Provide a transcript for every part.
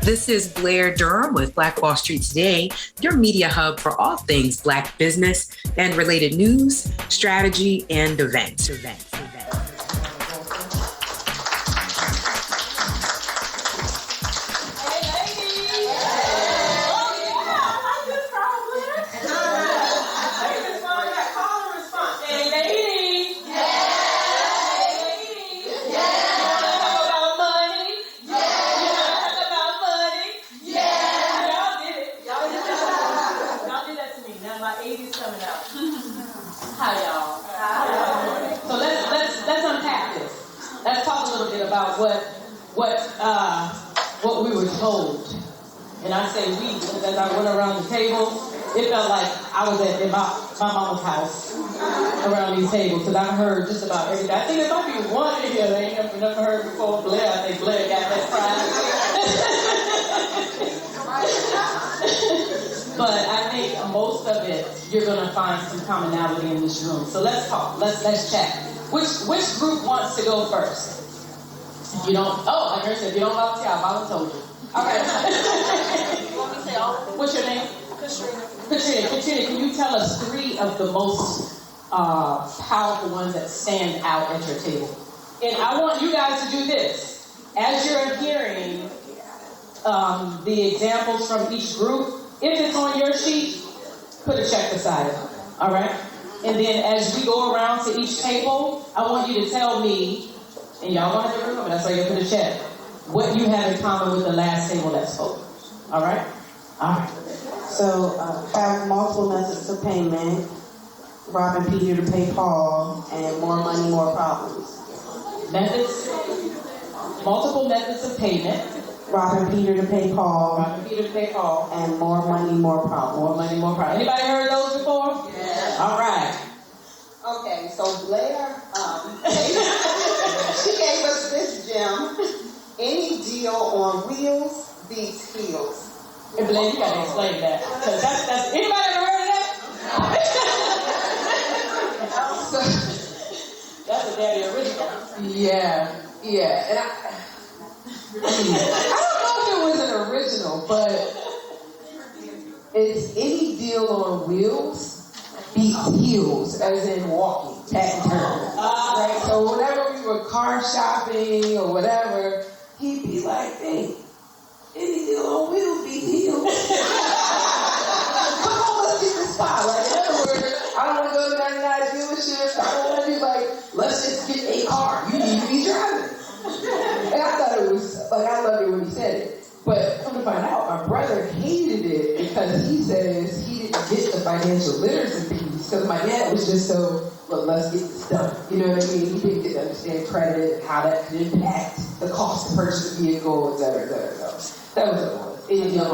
This is Blair Durham with Black Wall Street Today, your media hub for all things Black business and related news, strategy, and events. What we were told. And I say we, because as I went around the table, it felt like I was at my mama's house around these tables, because I've heard just about everything. I think there might be one in here that I ain't never heard before. Blair, I think Blair got that prize. But I think most of it, you're going to find some commonality in this room. So let's talk. Let's chat. Which group wants to go first? If you don't, I heard said if you don't volunteer, I'll volunteer you. All right. You want me to say all of them? What's your name? Katrina, can you tell us 3 of the most powerful ones that stand out at your table? And I want you guys to do this. As you're hearing the examples from each group, if it's on your sheet, put a check beside it. All right? And then as we go around to each table, I want you to tell me, and y'all want to remember, that's why you put a check, what you have in common with the last table that spoke. All right? All right. So, have multiple methods of payment, robbing Peter to pay Paul, and more money, more problems. Methods, multiple methods of payment. Robbing Peter to pay Paul. Robbing Peter to pay Paul. And more money, more problems. More money, more problems. Anybody heard those before? Yeah. All right. Okay, so Blair, she gave us this gem. Any deal on wheels beats heels. And Blair, you gotta explain that. Because that's anybody ever heard of that? That's a daddy original. Yeah. And I don't know if it was an original, but it's any deal on wheels beats heels, as in walking, pat and turn. Right? So whenever we were car shopping or whatever, he'd be like, hey, any deal on wheels beats heels. Come on, let's get this spot. Like, in other words, I don't want to go to 99 dealerships. I don't want to be like, let's just get a car. You need to be driving. And I thought it was, like, I loved it when he said it. But come to find out, my brother hated it because he says he didn't get the financial literacy piece. Because my dad was just so, look, let's get this done. You know what I mean? He didn't get to understand credit, how that could impact the cost to purchase a vehicle, et cetera, et cetera. So that was the one.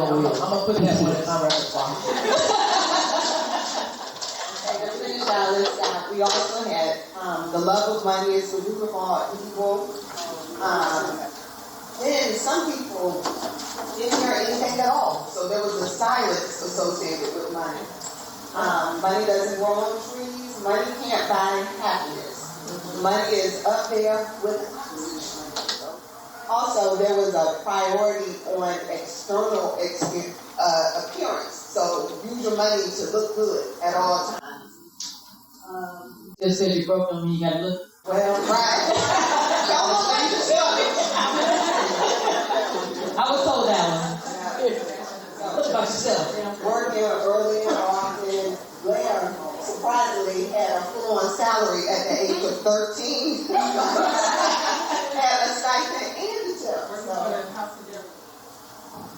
I'm going to put that one in my repertoire. Okay, to finish our list out, we also had the love of money is the root of all evil. Then some people didn't hear anything at all. So there was a silence associated with money. Money doesn't grow on trees. Money can't buy happiness. Money is up there with oxygen. Also, there was a priority on external appearance. So use your money to look good at all times. Just said you broke them and you gotta look. Well, right. Y'all look like you I was told that one. What about yourself? Working early and often. Blair surprisingly had a full-on salary at the age of 13. Had a stipend and a tip.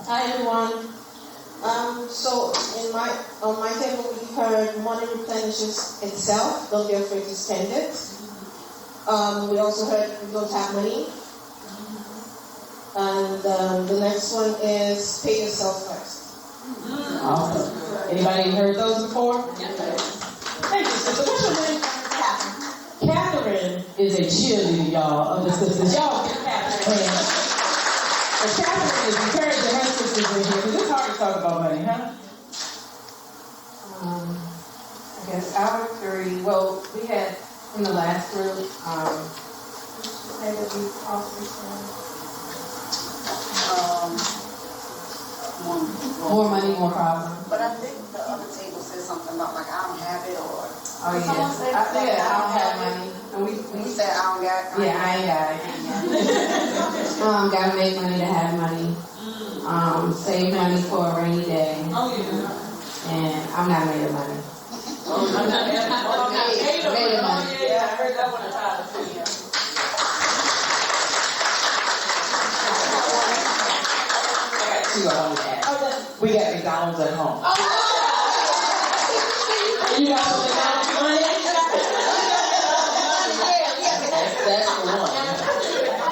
Hi everyone. So on my table we heard money replenishes itself. Don't be afraid to spend it. We also heard we don't have money. And the next one is pay yourself first. Awesome. Anybody heard those before? Thank you, sister. What's your name? Catherine is a cheerleader, y'all, of the sisters. Y'all give Catherine a hand. And Catherine is encouraging her sisters in here, because it's hard to talk about money, huh? I guess our 3, well, we had in the last group, say that we also said, More money, more problems. But I think the other table said something about like I don't have it or. Oh yeah. I don't have money. And We said I don't got. Yeah, I ain't got it. Gotta make money to have money. Save money for a rainy day. Oh yeah. And I'm not made of money. Made of money. Yeah, I heard that one a time. Two I wanted to add. We got McDonald's at home. You got some McDonald's money? That's the one.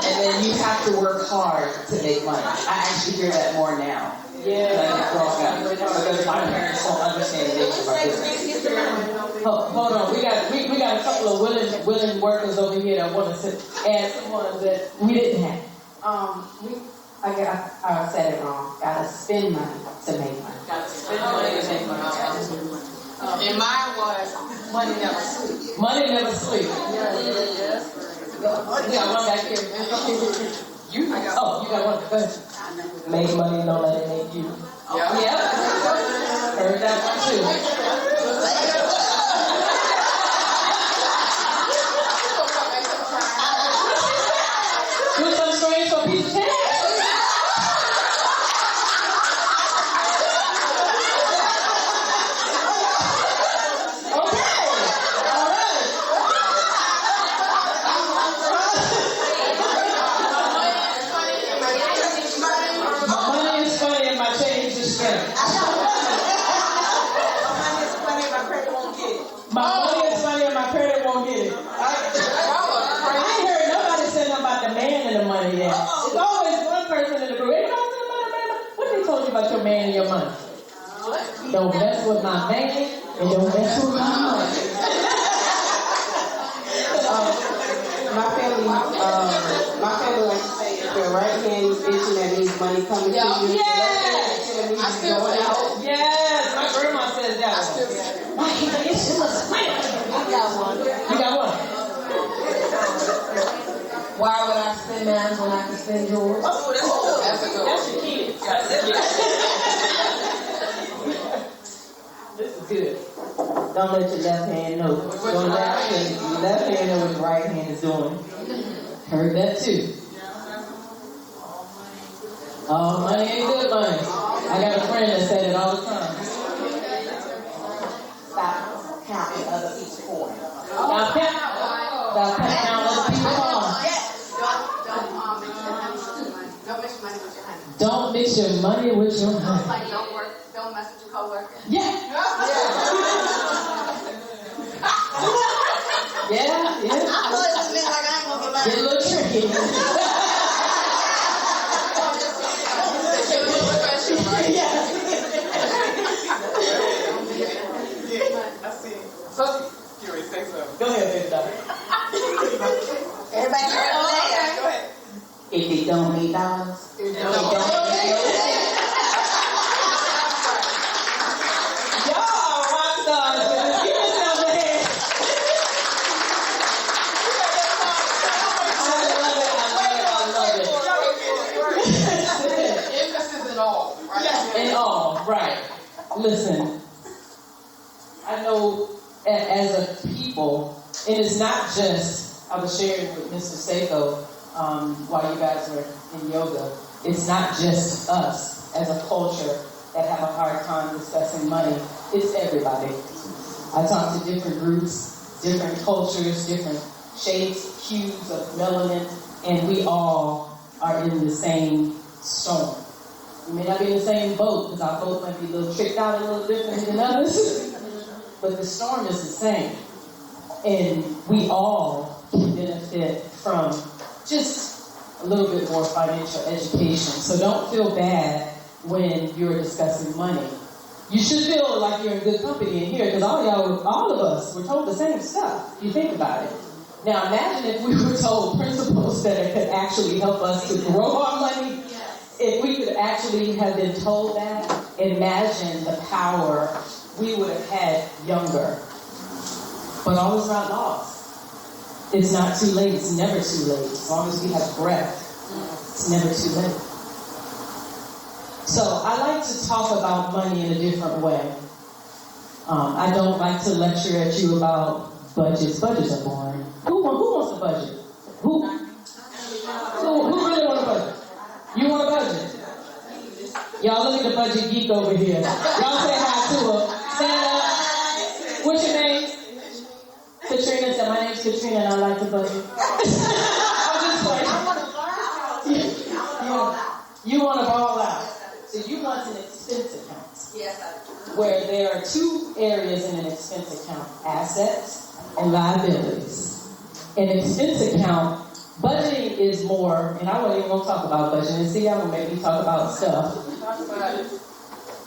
And then you have to work hard to make money. I actually hear that more now. Yeah. Than I did growing up. Because my parents don't understand the nature of my business. Hold on, we got a couple of willing workers over here that want to add some ones that we didn't have. I said it wrong. Gotta spend money to make money. Got to spend money to make money. And mine was money never sleeps. Money never sleeps. Yes. We got one back here. You got one. Go ahead. Make money, don't let it make you. Yep. Heard that one too. Do some strange for a piece of cake. About your man and your money. Don't mess with my man and don't mess with my money. My family likes to say if your right hand is itching, that means money coming to you. Yes! I still say that. Yes! My grandma says that. My hand itching. I got one. You got one? Why would I spend mine when I can spend yours? That's a good one. That's your kid. This is good. Don't let your left hand know. Don't let your left hand know what your right hand is doing. Heard that too. Oh, money ain't good money. I got a friend that said it all the time. Stop counting other people's coins. Stop counting other people's coins. Don't mix your money with your honey. Don't mix your money with your honey. Like don't mess with your coworker. Yeah. Yeah. I thought it was meant like I ain't gonna get mine. Get a little tricky. I see. So, Curious, say something. go ahead, big dog. Everybody heard that? Go ahead. If it don't make dollars, it don't make Y'all rock stars. Give yourself a hand. Emphasis in all, right? In all, right. Listen, I know as a people, and it's not just, I was sharing with Mr. Seiko while you guys were in yoga, it's not just us as a culture that have a hard time discussing money, it's everybody. I talk to different groups, different cultures, different shades, hues of melanin, and we all are in the same storm. We may not be in the same boat, because our boat might be a little tricked out a little different than others, but the storm is the same. And we all can benefit from just a little bit more financial education. So don't feel bad when you're discussing money. You should feel like you're in good company in here, because all of us were told the same stuff, if you think about it. Now imagine if we were told principles that could actually help us to grow our money. If we could actually have been told that, imagine the power we would have had younger. But all is not lost. It's not too late. It's never too late. As long as we have breath, it's never too late. So I like to talk about money in a different way. I don't like to lecture at you about budgets. Budgets are boring. Who wants a budget? Who really want a budget? You want a budget? Y'all look at the budget geek over here. Y'all say hi to her. Stand up. What's your name? Katrina said, my name's Katrina and I like the budget. I'm just playing. You want to ball out. So you want an expense account. Yes, I do. Where there are two areas in an expense account, assets and liabilities. An expense account, budgeting is more, and I wasn't even going to talk about budgeting. See, y'all going to make me talk about stuff.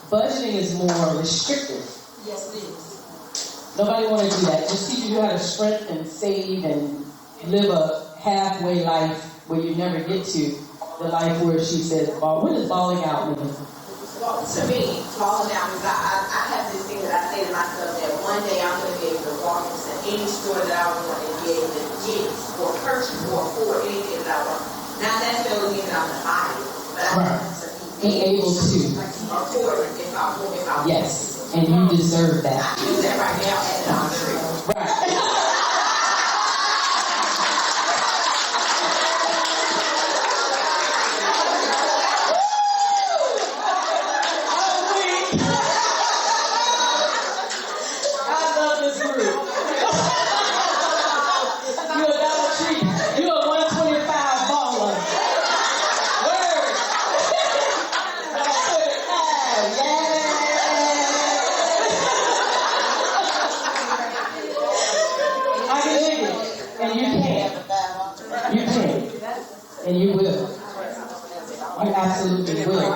Budgeting is more restrictive. Yes, it is. Nobody want to do that. Just teach you how to strength and save and live a halfway life where you never get to the life where she says, what does balling out mean? Well, to me, falling down, because I have this thing that I say to myself that one day I'm going to be able to walk into any store that I want and be able to get or purchase or afford anything that I want. Not necessarily mean that I'm going to buy it, but I want to be able to afford it if I want it. Yes, and you deserve that. I do that right now at the Dollar Tree. Right. And you will. You absolutely will.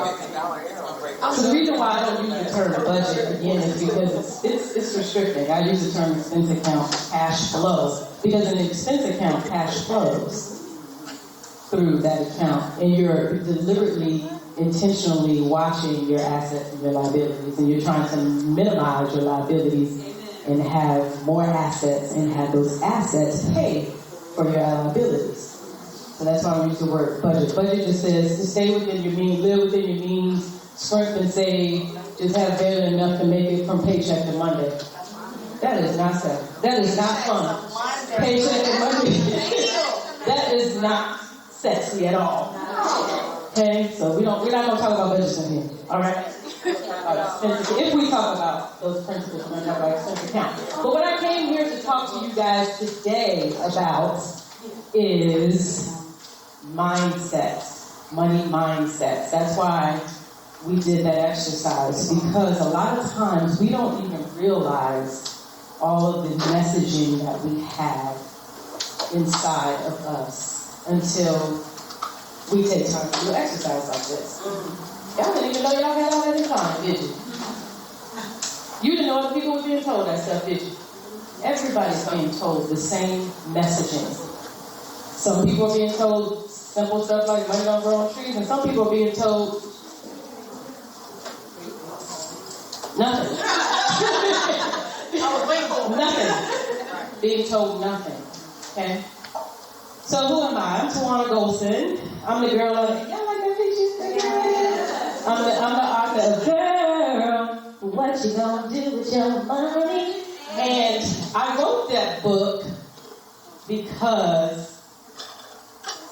So the reason why I don't use the term budget again is because it's restricting. I use the term expense account cash flow because an expense account cash flows through that account, and you're deliberately, intentionally watching your assets and your liabilities, and you're trying to minimize your liabilities and have more assets and have those assets pay for your liabilities. So that's why I use the word budget. Budget just says to stay within your means, live within your means, scrimp and save, just have barely enough to make it from paycheck to Monday. That is not sexy. That is not fun. Paycheck to Monday. That is not sexy at all. Okay, so we're not going to talk about budgets in here. All right. If we talk about those principles, we're going to talk about expense account. But what I came here to talk to you guys today about is mindsets, money mindsets. That's why we did that exercise, because a lot of times we don't even realize all of the messaging that we have inside of us until we take time to do exercise like this. Y'all didn't even know y'all had all that in common, did you? You didn't know other people were being told that stuff, did you? Everybody's being told the same messaging. Some people are being told simple stuff like money don't grow on trees, and some people are being told nothing. Nothing. Being told nothing. Okay? So who am I? I'm Tijuana Gholson. I'm the girl of, y'all like that picture? I'm the author of Gurl, What You Gonna Do With Your Money? And I wrote that book because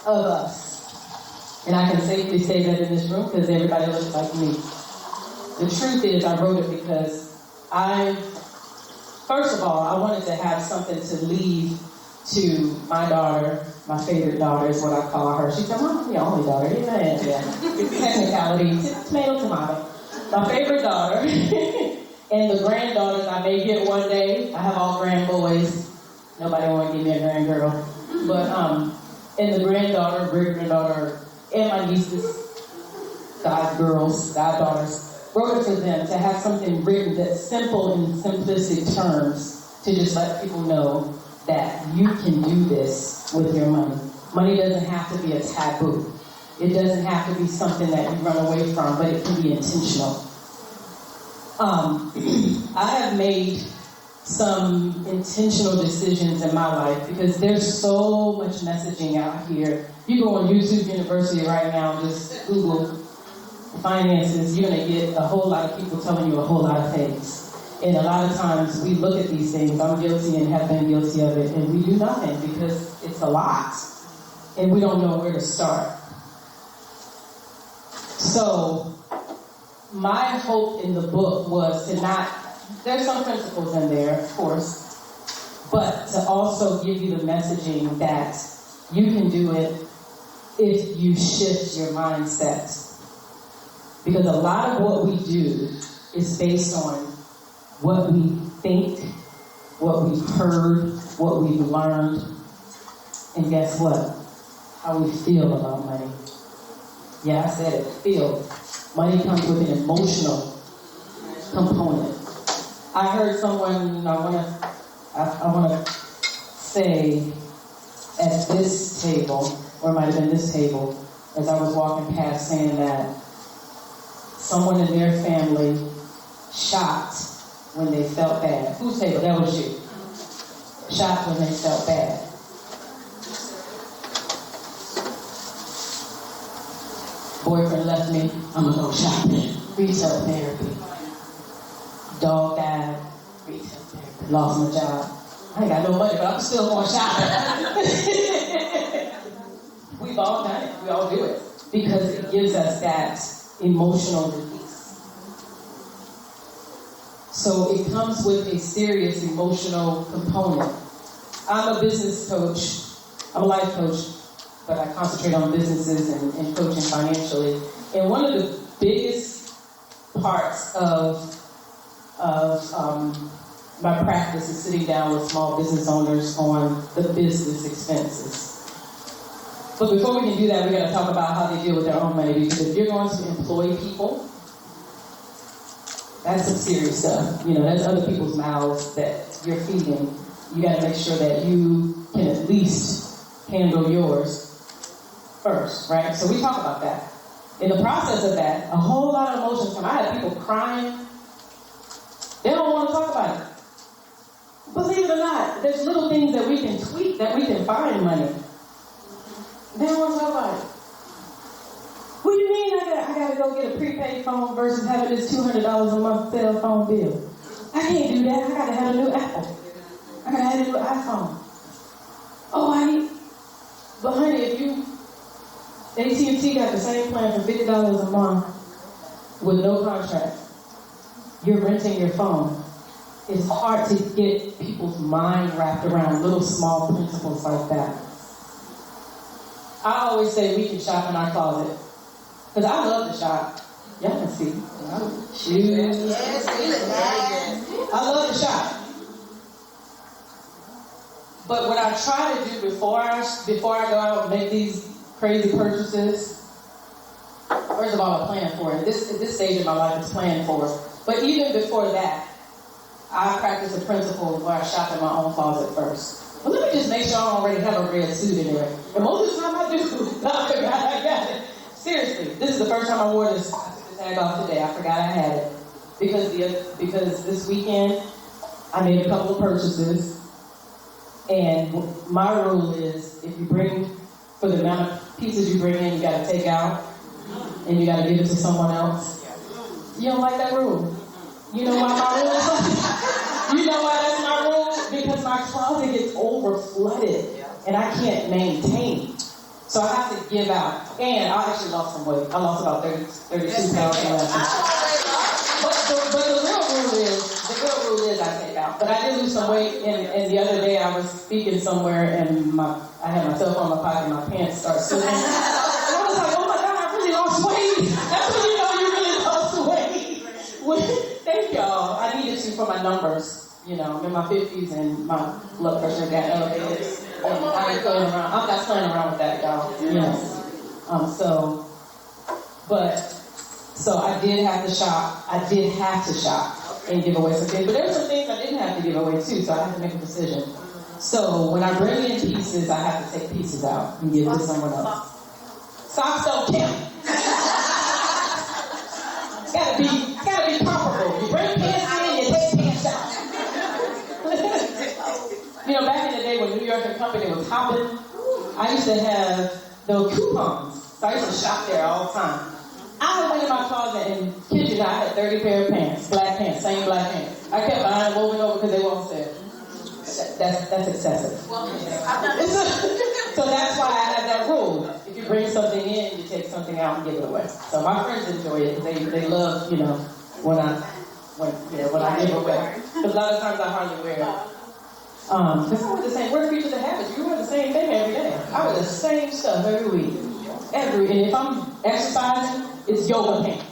of us. And I can safely say that in this room because everybody looks like me. The truth is I wrote it because first of all, I wanted to have something to leave to my daughter. My favorite daughter is what I call her. She's my only daughter. You know, yeah. Technicality, tomato. My favorite daughter and the granddaughters I may get one day. I have all grand boys. Nobody want to give me a grand girl. But and the granddaughter, great granddaughter, and my nieces, goddaughters, wrote it for them to have something written that's simple in simplistic terms to just let people know that you can do this with your money. Money doesn't have to be a taboo. It doesn't have to be something that you run away from, but it can be intentional. I have made some intentional decisions in my life because there's so much messaging out here. You go on YouTube University right now and just Google finances, you're going to get a whole lot of people telling you a whole lot of things. And a lot of times we look at these things, I'm guilty and have been guilty of it, and we do nothing because it's a lot. And we don't know where to start. So, my hope in the book was to not, there's some principles in there, of course, but to also give you the messaging that you can do it if you shift your mindset. Because a lot of what we do is based on what we think, what we've heard, what we've learned, and guess what? How we feel about money. Yeah, I said it, feel. Money comes with an emotional component. I heard someone, I want to say at this table, or it might have been this table, as I was walking past, saying that someone in their family shopped when they felt bad. Whose table? That was you. Shopped when they felt bad. Boyfriend left me, I'm gonna go shopping. Retail therapy. Dog died. Retail therapy. Lost my job. I ain't got no money, but I'm still going shopping. We've all done it. We all do it. Because it gives us that emotional release. So it comes with a serious emotional component. I'm a business coach. I'm a life coach, but I concentrate on businesses and coaching financially. And one of the biggest parts of my practice is sitting down with small business owners on the business expenses. But before we can do that, we got to talk about how they deal with their own money. Because if you're going to employ people, that's some serious stuff. You know, that's other people's mouths that you're feeding. You got to make sure that you can at least handle yours first, right? So we talk about that. In the process of that, a whole lot of emotions come. I had people crying. They don't want to talk about it. Believe it or not, there's little things that we can tweak, that we can find money. They don't want to talk about it. What do you mean I got to go get a prepaid phone versus having this $200 a month cell phone bill? I can't do that. I got to have a new Apple. I got to have a new iPhone. Oh, but honey, if you, AT&T got the same plan for $50 a month with no contract. You're renting your phone. It's hard to get people's mind wrapped around little small principles like that. I always say we can shop in our closet. Because I love to shop. Y'all can see. Shoes. I love to shop. But what I try to do before I go out and make these crazy purchases, first of all, I plan for it. At this stage of my life, it's planned for it. But even before that, I practice a principle where I shop in my own closet first. But let me just make sure I already have a red suit in there. And most of the time I do. I got it. Seriously, this is the first time I wore this. I took the tag off today. I forgot I had it. Because this weekend, I made a couple of purchases. And my rule is, if you bring, for the amount of pieces you bring in, you got to take out. And you got to give it to someone else. You don't like that rule? You know why my rule is? You know why that's my rule? Because my closet gets over flooded and I can't maintain. So I have to give out. And I actually lost some weight. I lost about 32 pounds last year. But the real rule is I take out. But I did lose some weight, and the other day I was speaking somewhere and I had my cell phone in my pocket and my pants started slipping. And I was like, oh my God, I really lost weight. That's when you know you really lost weight. Thank y'all. I needed to for my numbers. You know, I'm in my 50s and my blood pressure got elevated. And I ain't playing around. I'm not playing around with that, y'all. You know. So I did have to shop. I did have to shop and give away some things. But there were some things I didn't have to give away too, so I had to make a decision. So when I bring in pieces, I have to take pieces out and give it to someone else. Socks don't count. It's gotta be comparable. You bring pants in, you take pants out. You know, back in the day when New York and Company was hopping, I used to have those coupons. So I used to shop there all the time. I went in my closet and, kid you not, I had 30 pair of pants, black pants, same black pants. I kept buying them over and over because they were on sale. That's excessive. So that's why I have that rule. If you bring something in, you take something out and give it away. So my friends enjoy it. They love, when I give it away. Because a lot of times I hardly wear it. Because I wear the same. We're creatures of habit. You wear the same thing every day. I wear the same stuff every week. And if I'm exercising, it's yoga pants.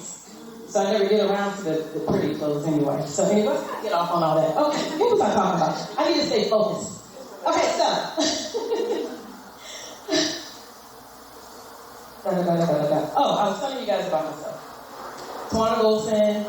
So I never get around to the pretty clothes anyway. So anyway, let's not get off on all that. Okay, what was I talking about? I need to stay focused. Okay, so. Oh, I was telling you guys about myself. Tijuana Gholson,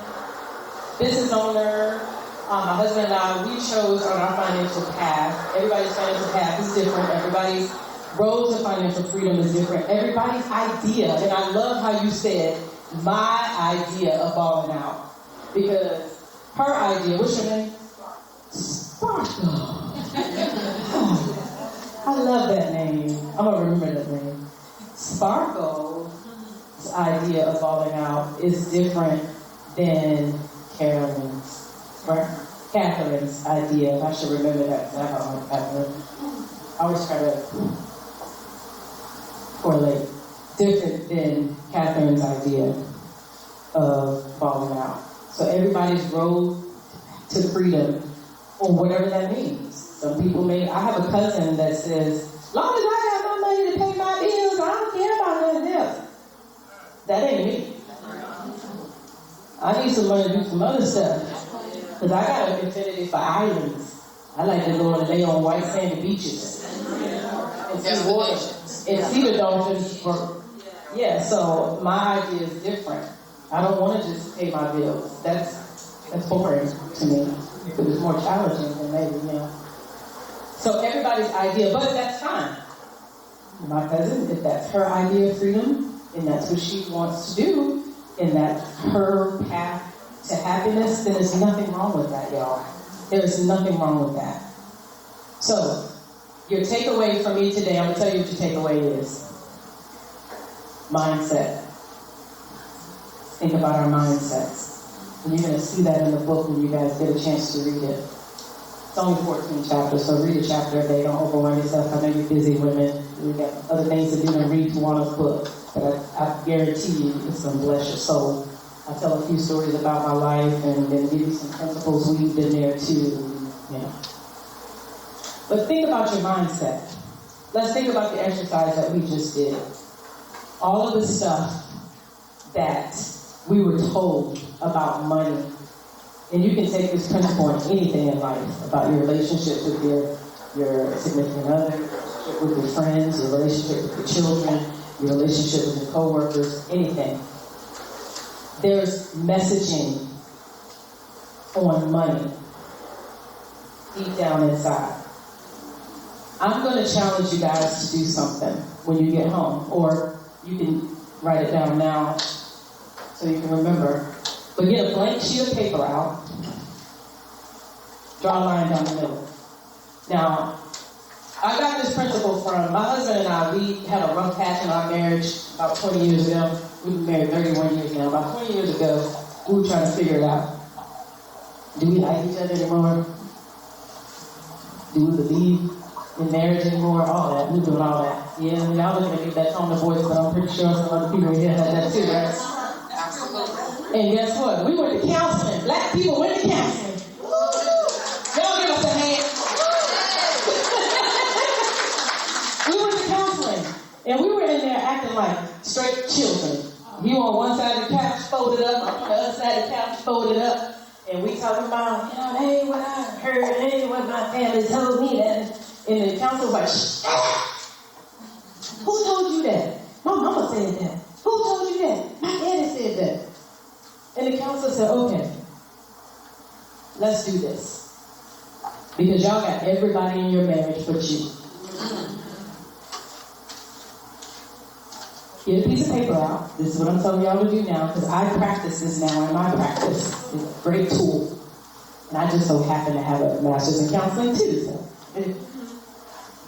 business owner. My husband and I, we chose on our financial path. Everybody's financial path is different. Everybody's road to financial freedom is different. Everybody's idea, and I love how you said, my idea of balling out. Because her idea, what's your name? Sparkle. I love that name. I'm going to remember that name. Sparkle's idea of balling out is different than Carolyn's, right? Catherine's idea. I should remember that. I always try to correlate. Different than Catherine's idea of falling out. So everybody's road to freedom, or whatever that means. Some people I have a cousin that says, as long as I got my money to pay my bills, I don't care about nothing else. That ain't me. I need some money to do some other stuff. Because I got an affinity for islands. I like to go and lay on white sandy beaches. And see water. And see the dolphins. So my idea is different. I don't want to just pay my bills. That's boring to me. If it was more challenging, then maybe, So everybody's idea, but that's fine. My cousin, if that's her idea of freedom, and that's what she wants to do, and that's her path to happiness, then there's nothing wrong with that, y'all. There's nothing wrong with that. So, your takeaway from me today, I'm going to tell you what your takeaway is. Mindset. Think about our mindsets. And you're going to see that in the book when you guys get a chance to read it. It's only 14 chapters, so read a chapter a day. Don't overwhelm yourself. I know you're busy women. You got other things to do than read Tijuana's book. But I guarantee you it's going to bless your soul. I tell a few stories about my life and then give you some principles weaved in there too. But think about your mindset. Let's think about the exercise that we just did. All of the stuff that we were told about money. And you can take this principle in anything in life, about your relationship with your significant other, with your friends, your relationship with your children, your relationship with your coworkers, anything. There's messaging on money deep down inside. I'm going to challenge you guys to do something when you get home, or you can write it down now so you can remember. But get a blank sheet of paper out, draw a line down the middle. Now, I got this principle from my husband and I. We had a rough patch in our marriage about 20 years ago. We've been married 31 years now. About 20 years ago, we were trying to figure it out. Do we like each other anymore? Do we believe in marriage anymore? All that. We're doing all that. Yeah, y'all looking at me that tone of voice, but I'm pretty sure some other people here had that too, right? And guess what? We went to counseling. Black people went to counseling. Y'all give us a hand. We went to counseling. And we were in there acting like straight children. You on one side of the couch folded up, I'm on the other side of the couch folded up. And we talking about, that ain't what I heard, that ain't what my family told me. That. And the counselor was like, shh. Who told you that? My mama said that. Who told you that? My daddy said that. And the counselor said, okay, let's do this. Because y'all got everybody in your marriage but you. Get a piece of paper out. This is what I'm telling y'all to do now, because I practice this now in my practice. It's a great tool. And I just so happen to have a master's in counseling too. So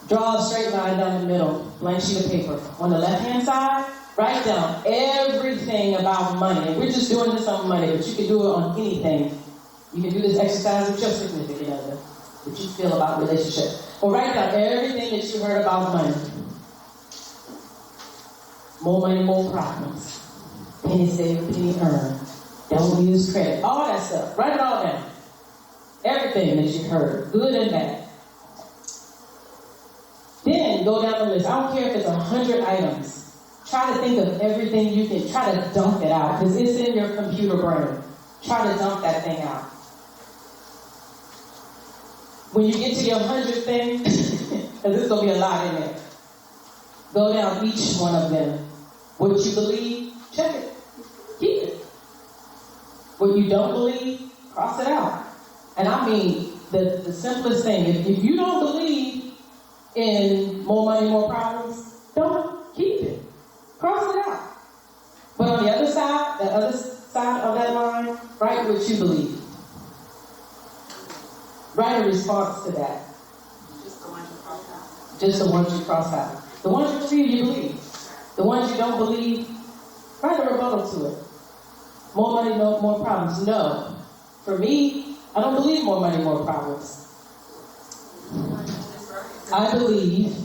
draw a straight line down the middle, blank sheet of paper. On the left-hand side, Write down everything about money. And we're just doing this on money, but you can do it on anything. You can do this exercise with your significant other, what you feel about relationship. Well, write down everything that you heard about money. More money, more problems. Penny saved, penny earned. Don't use credit. All that stuff. Write it all down. Everything that you heard, good and bad. Then go down the list. I don't care if it's 100 items. Try to think of everything you can. Try to dump it out because it's in your computer brain. Try to dump that thing out. When you get to your 100th thing, because there's going to be a lot in there, go down each one of them. What you believe, check it. Keep it. What you don't believe, cross it out. And I mean, the simplest thing, if you don't believe in more money, more problems, don't keep it. Cross it out. But on the other side of that line, write what you believe. Write a response to that. Just the ones you cross out. Just the ones you cross out. The ones you believe. The ones you don't believe, write a rebuttal to it. More money, no more problems. No. For me, I don't believe more money, more problems. I believe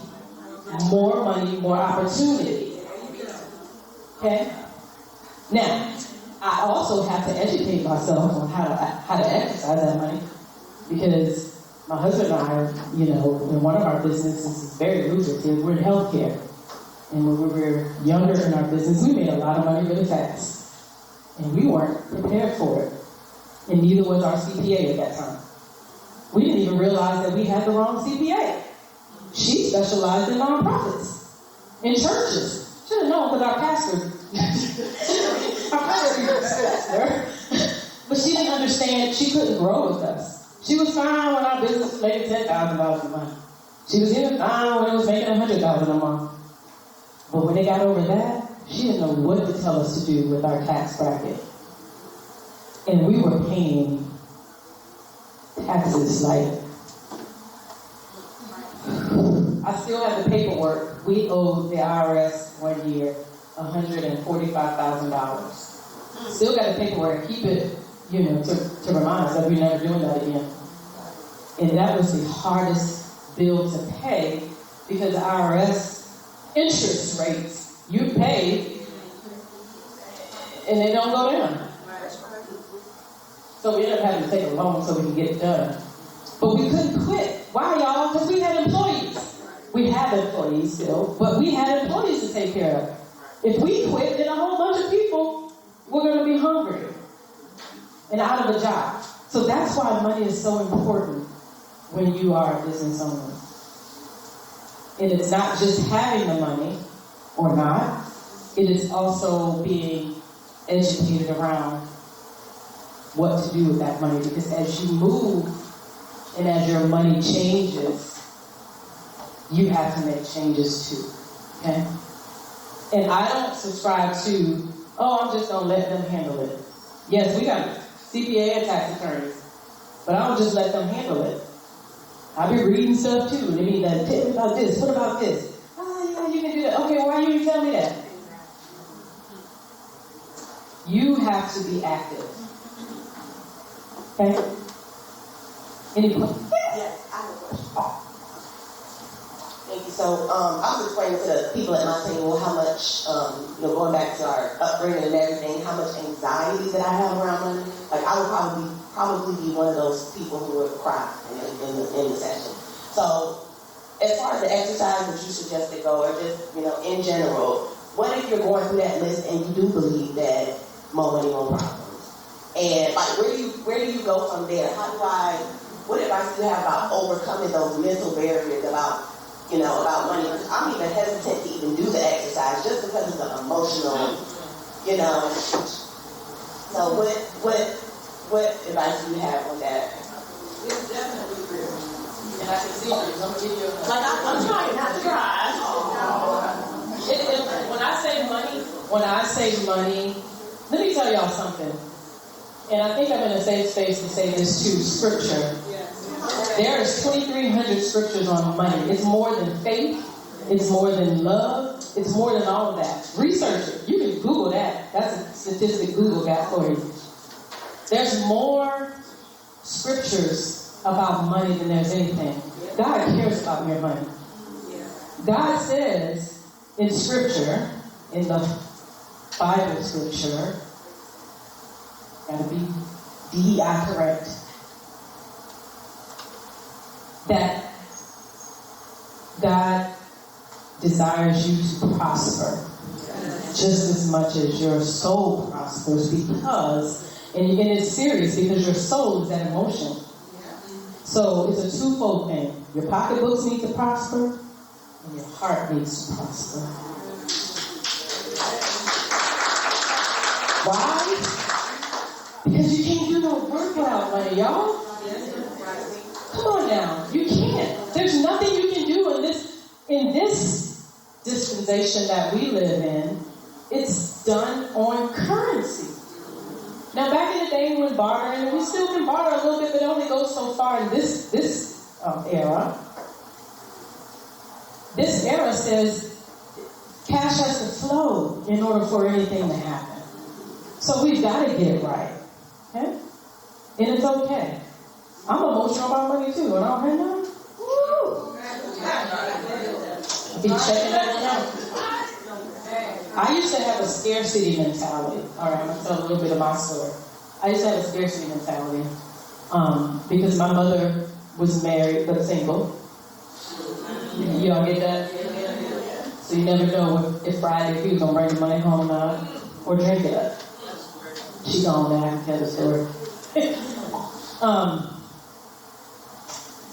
more money, more opportunity. Okay? Now, I also have to educate myself on how to exercise that money because my husband and I, in one of our businesses is very lucrative. We're in healthcare. And when we were younger in our business, we made a lot of money really fast. And we weren't prepared for it. And neither was our CPA at that time. We didn't even realize that we had the wrong CPA. She specialized in nonprofits, in churches. Should have known because our pastor but she didn't understand. She couldn't grow with us. She was fine when our business was making $10,000 a month. She was even fine when it was making $100,000 a month. But when they got over that, she didn't know what to tell us to do with our tax bracket. And we were paying taxes like... I still have the paperwork. We owed the IRS one year $145,000. Still got the paperwork. Keep it, to remind us that we're never doing that again. And that was the hardest bill to pay because the IRS interest rates you pay and they don't go down. So we ended up having to take a loan so we can get it done. But we couldn't quit. Why, y'all? Because we had employees. We have employees still, but we had employees to take care of. If we quit, then a whole bunch of people were going to be hungry and out of a job. So that's why money is so important when you are a business owner. And it's not just having the money or not. It is also being educated around what to do with that money. Because as you move and as your money changes, you have to make changes too. Okay? And I don't subscribe to, I'm just going to let them handle it. Yes, we got CPA and tax attorneys, but I don't just let them handle it. I be reading stuff too. They mean that, tell me about this. What about this? Yeah, you can do that. Okay, why you didn't tell me that? You have to be active. Okay? Any questions? Yes, I have a question. Thank you. So I was explaining to the people at my table how much, going back to our upbringing and everything, how much anxiety that I have around money. Like I would probably be one of those people who would cry in the session. So as far as the exercise that you suggested go, or just, in general, what if you're going through that list and you do believe that more money, more problems? And like, where do you go from there? What advice do you have about overcoming those mental barriers about money? I'm even hesitant to even do the exercise just because it's an emotional, So what advice do you have on that? It's definitely real. And I can see you. I'm going to give you Like, I'm trying not to cry. When I say money, let me tell y'all something. And I think I'm in a safe space to say this too, scripture. There is 2,300 scriptures on money. It's more than faith. It's more than love. It's more than all of that. Research it. You can Google that. That's a statistic Google got for you. There's more scriptures about money than there's anything. God cares about your money. God says in scripture, in the Bible scripture, gotta be DEI correct, that God desires you to prosper just as much as your soul prospers, because, and it's serious, because your soul is that emotion. So it's a twofold thing. Your pocketbooks need to prosper, and your heart needs to prosper. Why? Because you can't do no work without money, y'all. Come on now. You can't. There's nothing you can do in this dispensation that we live in. It's done on currency. Now, back in the day when bartering, and we still can barter a little bit, but it only goes so far in this era. This era says cash has to flow in order for anything to happen. So we've got to get it right. Okay? And it's okay. I'm emotional about money too, and I don't have none. Woo! Be checking that out. I used to have a scarcity mentality. All right, I'm going to tell a little bit of my story. I used to have a scarcity mentality because my mother was married but single. You all get that? So you never know if Friday, if he was going to bring the money home now or drink it up. She gone now, I can tell the story.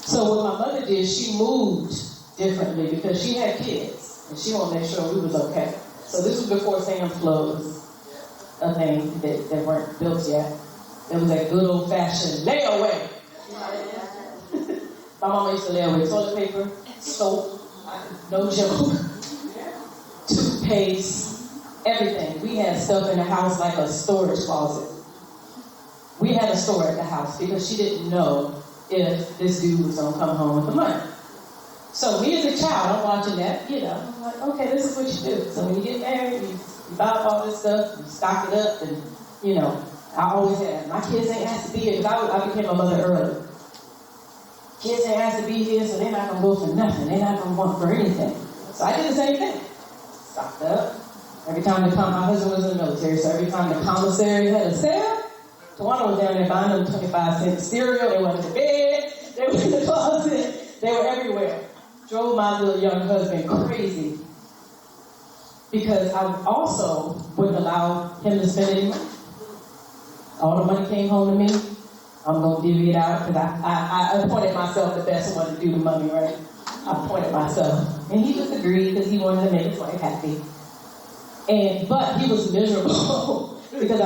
So what my mother did, she moved differently because she had kids and she wanted to make sure we was okay. So this was before Sam's Club was a thing that weren't built yet. There was that good old-fashioned layaway. My mama used to lay away toilet paper, soap, no joke, toothpaste, everything. We had stuff in the house like a storage closet. We had a store at the house because she didn't know if this dude was going to come home with the money. So me as a child, I'm watching that, I'm like, okay, this is what you do. So when you get married, you buy up all this stuff, you stock it up, and, I always had, my kids ain't asked to be here, because I became a mother early. Kids ain't asked to be here, so they're not going to go for nothing. They're not going to want for anything. So I did the same thing. Stocked up. Every time my husband was in the military, so every time the commissary had a sale, Tijuana was down there buying them 25-cent cereal. They went in the bed. They were in the closet. They were everywhere. Drove my little young husband crazy because I also wouldn't allow him to spend any money. All the money came home to me. I'm going to divvy it out because I appointed myself the best one to do the money, right? I appointed myself. And he just agreed because he wanted to make his wife happy. But he was miserable because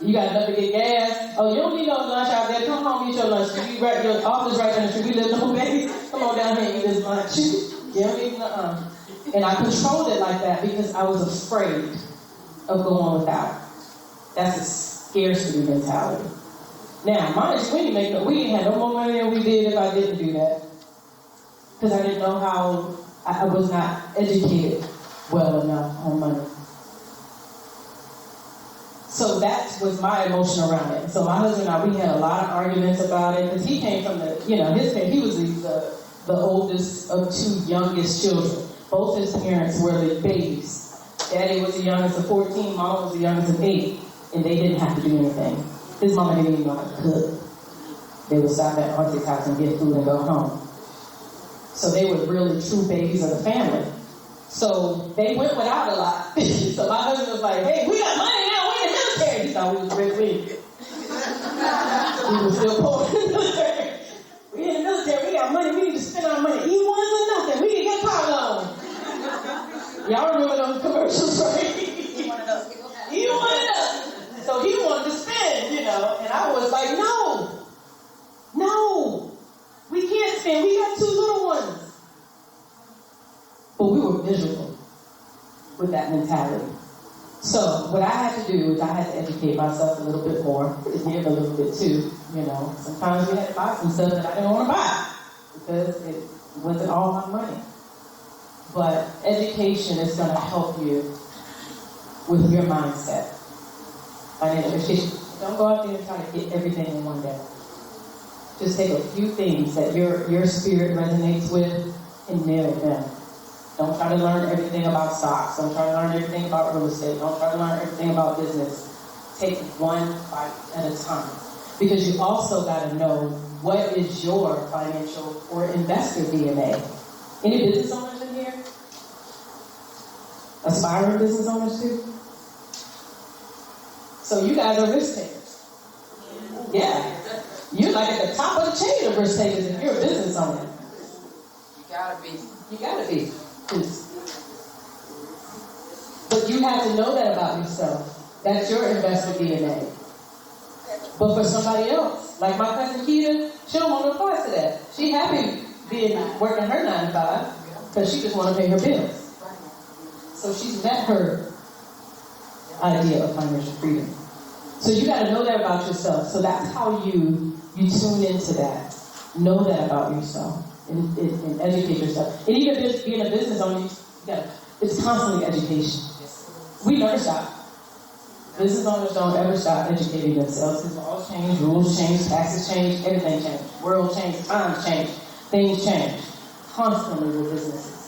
you got enough to get gas. Oh, you don't need no lunch out there. Come home, eat your lunch. Your office right down the street. We live no baby. Come on down here and eat this lunch. You don't need nothing. And I controlled it like that because I was afraid of going without. That's a scarcity mentality. Now, mind you, we didn't have no more money than we did if I didn't do that. Because I didn't know how, I was not educated well enough on money. So that was my emotion around it. So my husband and I, we had a lot of arguments about it because he came from he was the oldest of two youngest children. Both his parents were the babies. Daddy was the youngest of 14, Mama was the youngest of 8, and they didn't have to do anything. His mama didn't even know how to cook. They would stop at Auntie's house and get food and go home. So they were really true babies of the family. So they went without a lot. So my husband was like, hey, we got money now, we're in the military. He thought we was rich league. We were still poor in the military. We in the military, we got money, we need to spend our money. He wants or nothing, we need to get car loan. Y'all remember those commercials, right? He wanted us. So he wanted to spend, and I was like, no, we can't spend, we got 2 little ones. But we were miserable with that mentality. So what I had to do is I had to educate myself a little bit more, give a little bit too, Sometimes we had to buy some stuff that I didn't want to buy because it wasn't all my money. But education is going to help you with your mindset. Financial education. Don't go out there and try to get everything in one day. Just take a few things that your spirit resonates with and nail them. Don't try to learn everything about stocks. Don't try to learn everything about real estate. Don't try to learn everything about business. Take one bite at a time. Because you also got to know what is your financial or investor DNA. Any business owners in here? Aspiring business owners too? So you guys are risk takers. Yeah. You're like at the top of the chain of risk takers if you're a business owner. You gotta be. You gotta be. But you have to know that about yourself. That's your investor DNA. But for somebody else, like my cousin Keita, she don't want no parts of that. She happy working her 9 to 5 because she just want to pay her bills. So she's met her idea of financial freedom. So you got to know that about yourself. So that's how you tune into that. Know that about yourself and educate yourself. And even being a business owner, it's constantly education. We never stop. Business owners don't ever stop educating themselves because laws change, rules change, taxes change, everything change. World change, times change, things change. Constantly with businesses.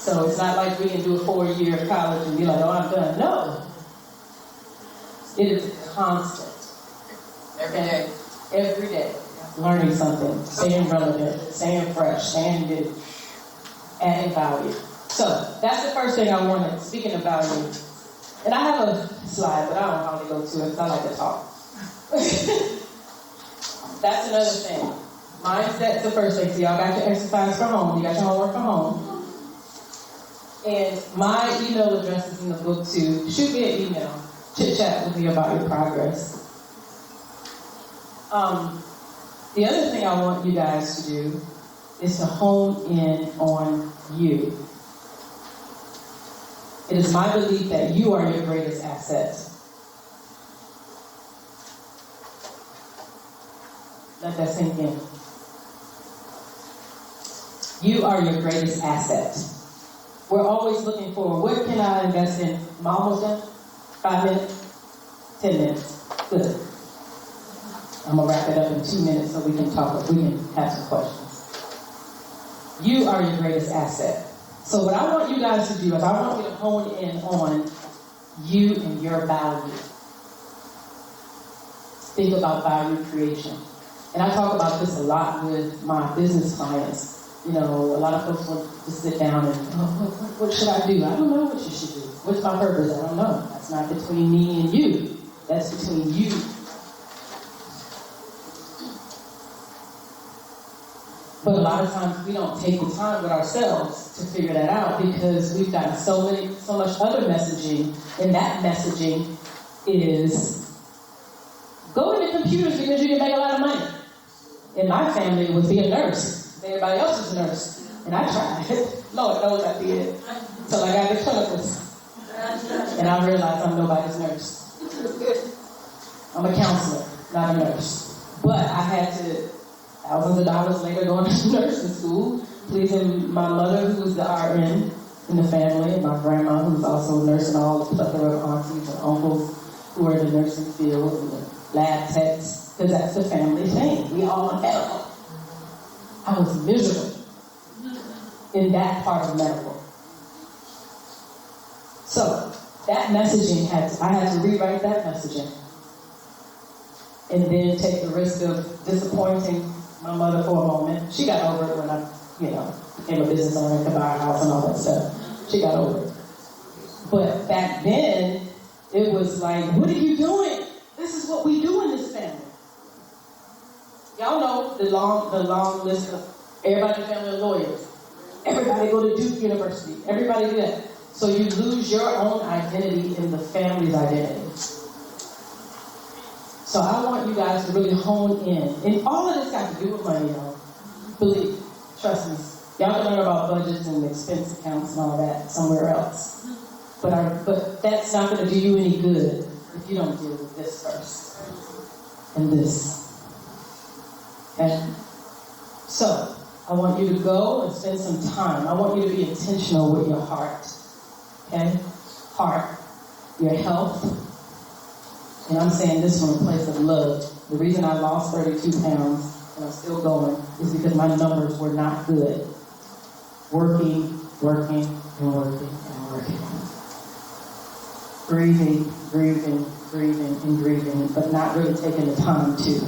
So it's not like we can do a 4-year college and be like, oh, I'm done. No. It is constant. Every day. Learning something, staying relevant, staying fresh, staying new, adding value. So that's the first thing I wanted, speaking of value. And I have a slide, but I don't hardly go to it because I like to talk. That's another thing. Mindset's the first thing. So y'all got your exercise for home. You got your homework for home. And my email address is in the book too. Shoot me an email. Chit chat with me about your progress. The other thing I want you guys to do is to hone in on you. It is my belief that you are your greatest asset. Let that sink in. You are your greatest asset. We're always looking for, what can I invest in? Am I almost done? 5 minutes? 10 minutes? Good. I'm going to wrap it up in 2 minutes so we can talk, we can have some questions. You are your greatest asset. So what I want you guys to do is I want you to hone in on you and your value. Think about value creation. And I talk about this a lot with my business clients. You know, a lot of folks want to sit down and, what should I do? I don't know what you should do. What's my purpose? I don't know. That's not between me and you. That's between you. But a lot of times we don't take the time with ourselves to figure that out because we've got so much other messaging, and that messaging is go to the computers because you can make a lot of money. In my family, it was be a nurse. Everybody else was a nurse. And I tried it. Lord knows I did. Until I got the clinicals. And I realized I'm nobody's nurse. I'm a counselor, not a nurse. But I had to, thousands of dollars later, going to nursing school, pleasing my mother, who was the RN in the family, and my grandma, who was also a nurse, and all the plethora of aunties and uncles who were in the nursing field, and the lab techs, because that's the family thing. We all went medical. I was miserable in that part of medical. So that messaging I had to rewrite that messaging. And then take the risk of disappointing my mother for a moment. She got over it when I, became a business owner and could buy a house and all that stuff. She got over it. But back then, it was like, what are you doing? This is what we do in this family. Y'all know the long list of everybody in the family are lawyers. Everybody go to Duke University. Everybody do that. So you lose your own identity in the family's identity. So I want you guys to really hone in. And all of this got to do with money, y'all. Believe. Trust me. Y'all can learn about budgets and expense accounts and all that somewhere else. But that's not going to do you any good if you don't deal with this first. And this. Okay? So, I want you to go and spend some time. I want you to be intentional with your heart. Okay? Heart. Your health. And I'm saying this from a place of love. The reason I lost 32 pounds and I'm still going is because my numbers were not good. Working, and working, and working. Grieving, and grieving, but not really taking the time to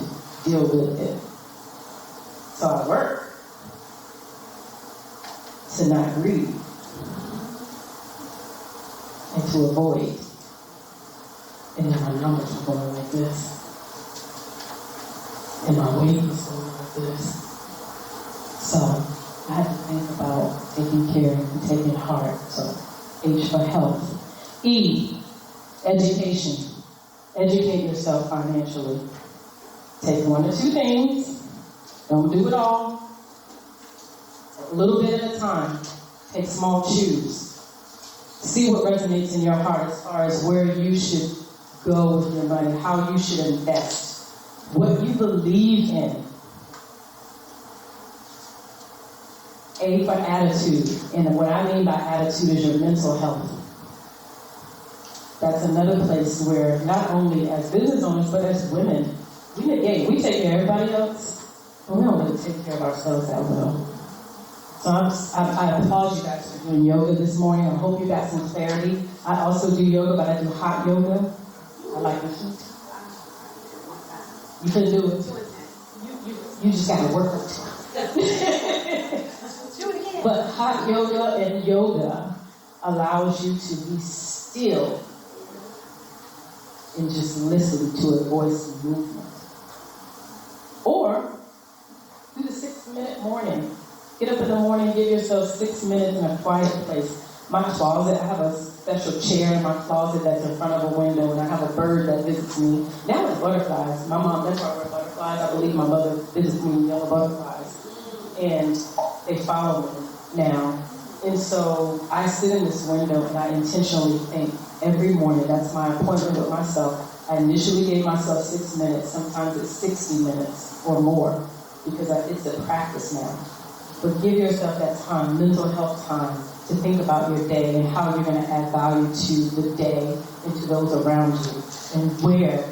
deal with it. So I work to not grieve and to avoid. And then my numbers were going like this. And my weight was going like this. So I had to think about taking care and taking heart. So H for health. E, education. Educate yourself financially. Take 1 or 2 things. Don't do it all. A little bit at a time. Take small chews. See what resonates in your heart as far as where you should go with your money, how you should invest, what you believe in. A for attitude. And what I mean by attitude is your mental health. That's another place where not only as business owners, but as women, we take care of everybody else, but we don't really take care of ourselves that well. So I applaud you guys for doing yoga this morning. I hope you got some clarity. I also do yoga, but I do hot yoga. I like the heat. You can do it. You just got to work it. But hot yoga and yoga allows you to be still and just listen to a voice and movement. Or do the 6-minute morning. Get up in the morning, give yourself 6 minutes in a quiet place. My closet, I have a special chair in my closet that's in front of a window, and I have a bird that visits me. Now it's butterflies. My mom, that's why I wear butterflies. I believe my mother visits me with yellow butterflies. And they follow me now. And so I sit in this window and I intentionally think every morning. That's my appointment with myself. I initially gave myself 6 minutes. Sometimes it's 60 minutes or more because it's a practice now. But give yourself that time, mental health time, to think about your day and how you're going to add value to the day and to those around you and where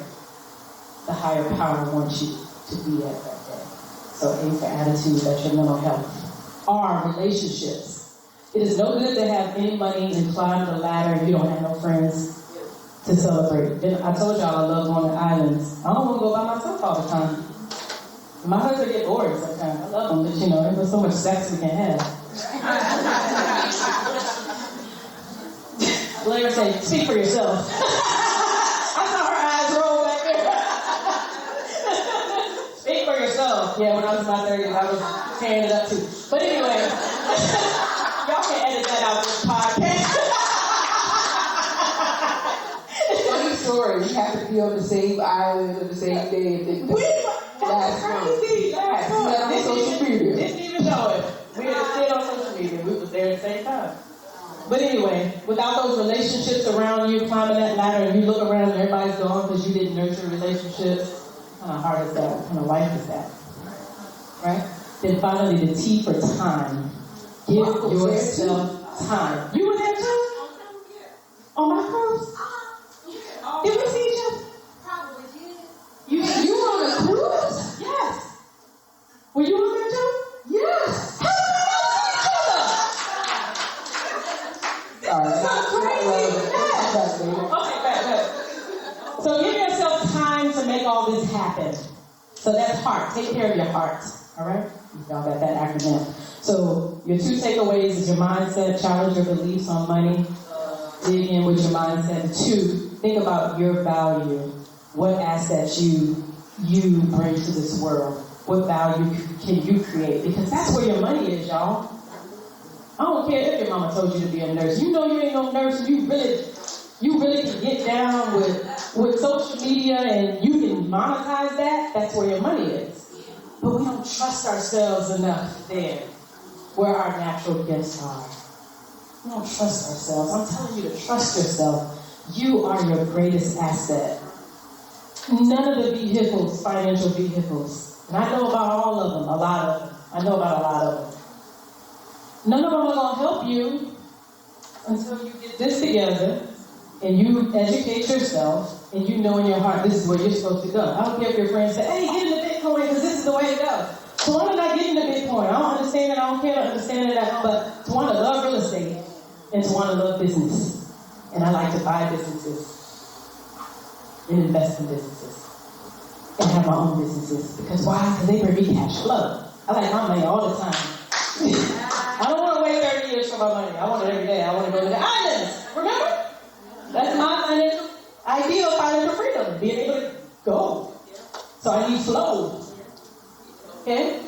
the higher power wants you to be at that day. So A for attitude, that's your mental health. R, relationships. It is no good to have any money and climb the ladder and you don't have no friends to celebrate. I told y'all I love going to islands. I don't want to go by myself all the time. My husband get bored sometimes. I love him, but there's so much sex we can have. Blair said, speak for yourself. I saw her eyes roll back there. Speak for yourself. Yeah, when I was in my 30s, I was tearing it up too. But anyway, y'all can edit that out this podcast. Funny story. We have to be on the same island on the same day. That's crazy. On social media. Didn't even know it. We didn't sit on social media. We was there at the same time. But anyway, without those relationships around you, climbing that ladder, and you look around and everybody's gone because you didn't nurture relationships, what kind of heart is that? What kind of life is that? Right? Then finally, the T for time. Give yourself time. You were there too? On my cruise? Did we see each other? Probably did. You were on a cruise? Yes. Were you on there too? Yes. How did we not see each other? This is so crazy. Okay, back. So give yourself time to make all this happen. So that's heart. Take care of your heart. All right? Y'all got that acronym. So your 2 takeaways is your mindset, challenge your beliefs on money, dig in with your mindset. 2, think about your value. What assets you bring to this world. What value can you create? Because that's where your money is, y'all. I don't care if your mama told you to be a nurse. You know you ain't no nurse, and you really can get down with social media and you can monetize that. That's where your money is. But we don't trust ourselves enough there, where our natural gifts are. We don't trust ourselves. I'm telling you to trust yourself. You are your greatest asset. None of the vehicles, financial vehicles, and I know about all of them, a lot of them, I know about a lot of them. None of them are going to help you until you get this together and you educate yourself and you know in your heart this is where you're supposed to go. I don't care if your friends say, hey, get into Bitcoin because this is the way to go. So why did I get into Bitcoin? I don't understand it. I don't care to understand it at all. But Tijuana love real estate and Tijuana love business. And I like to buy businesses and invest in businesses and have my own businesses. Because why? Because they bring me cash flow. I like my money all the time. I don't want to wait 30 years for my money. I want it every day. I want to go to the islands. Remember? That's my financial ideal financial freedom, being able to go. So I need flow. Okay?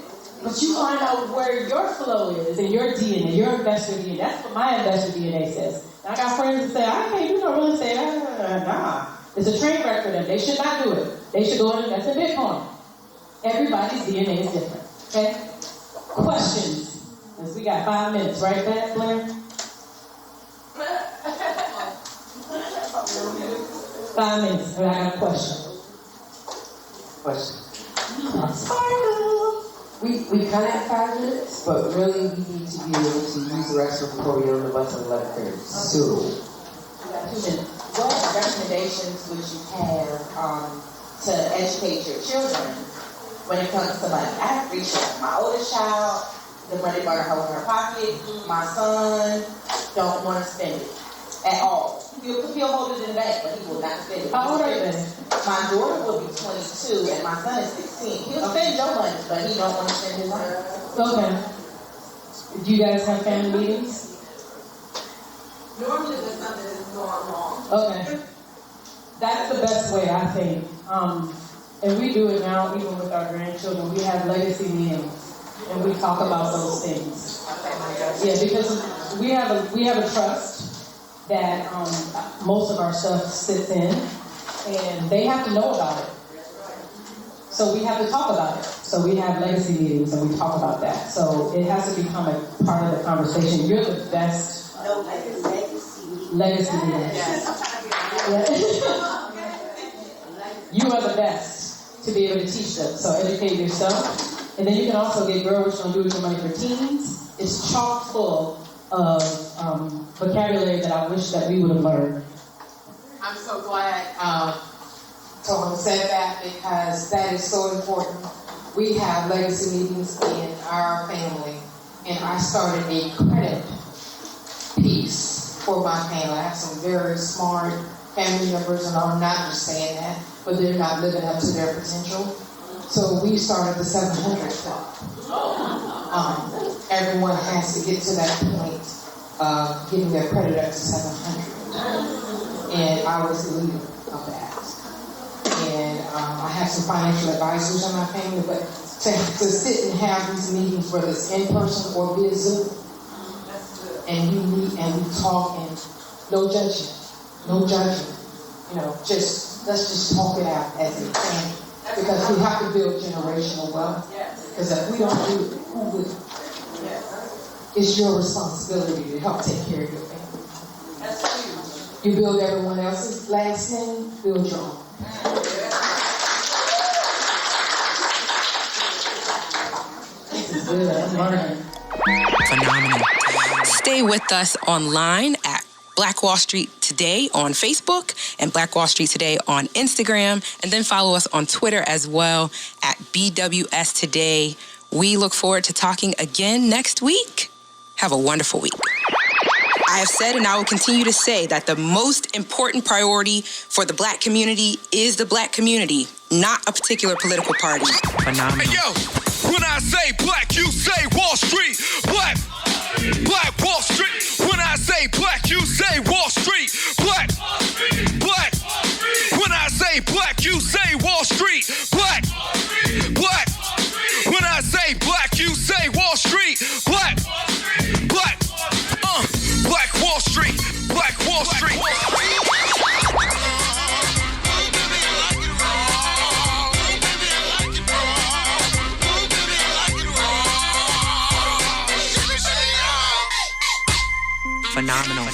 But you find out where your flow is and your DNA, your investor DNA. That's what my investor DNA says. And I got friends that say, I can't do no real estate. Nah. It's a train wreck for them. They should not do it. They should go and invest in Bitcoin. Everybody's DNA is different. Okay? Questions. Because we got 5 minutes, right, Blair? 5 minutes. And I got a question. We kind of have 5 minutes, but really we need to be able to use the restroom before we go to the bus and let it clear. So, what recommendations would you have to educate your children when it comes to money? I have 3 children. My oldest child, the money burner hole in her pocket. My son don't want to spend it at all. He'll hold it in the bank, but he will not spend it. How old are they? My daughter will be 22 and my son is 16. He'll spend your money, but he don't want to spend his money. Okay. Do you guys have family meetings? Normally when something is going wrong. Okay. That's the best way, I think. And we do it now, even with our grandchildren. We have legacy meetings, and we talk about those things. Yeah, because we have a trust that most of our stuff sits in, and they have to know about it. So we have to talk about it. So we have legacy meetings, and we talk about that. So it has to become a part of the conversation. You're the best. No legacy. Legacy meetings. Yeah. You are the best to be able to teach them. So educate yourself. And then you can also get Gurl, which don't do with your money for teens. It's chock full of vocabulary that I wish that we would have learned. I'm so glad Tony said that because that is so important. We have legacy meetings in our family, and I started a credit piece for my family. I have some very smart family members, and I'm not just saying that, but they're not living up to their potential. So we started the 700 Club. Everyone has to get to that point of getting their credit up to 700. And I was the leader of that. And I have some financial advisors in my family, but to sit and have these meetings, whether it's in person or via Zoom, and we meet and we talk, and no judgment. You know, let's just talk it out as a family. Because we have to build generational wealth. Because if we don't do it, who will? It's your responsibility to help take care of your family. That's huge. You build everyone else's last name, build your own. Phenomenal. Stay with us online at Black Wall Street Today on Facebook and Black Wall Street Today on Instagram, and then follow us on Twitter as well at BWS Today. We look forward to talking again next week. Have a wonderful week. I have said, and I will continue to say, that the most important priority for the Black community is the Black community, not a particular political party. Phenomenal. Hey, yo, when I say Black, you say Wall Street. Black Wall Street. When I say Black, you say Wall Street. Black. When I say Black, you say Wall Street. Black. When I say Black, you say Wall Street. Black. Black Wall Street. Black Wall Street. Phenomenal.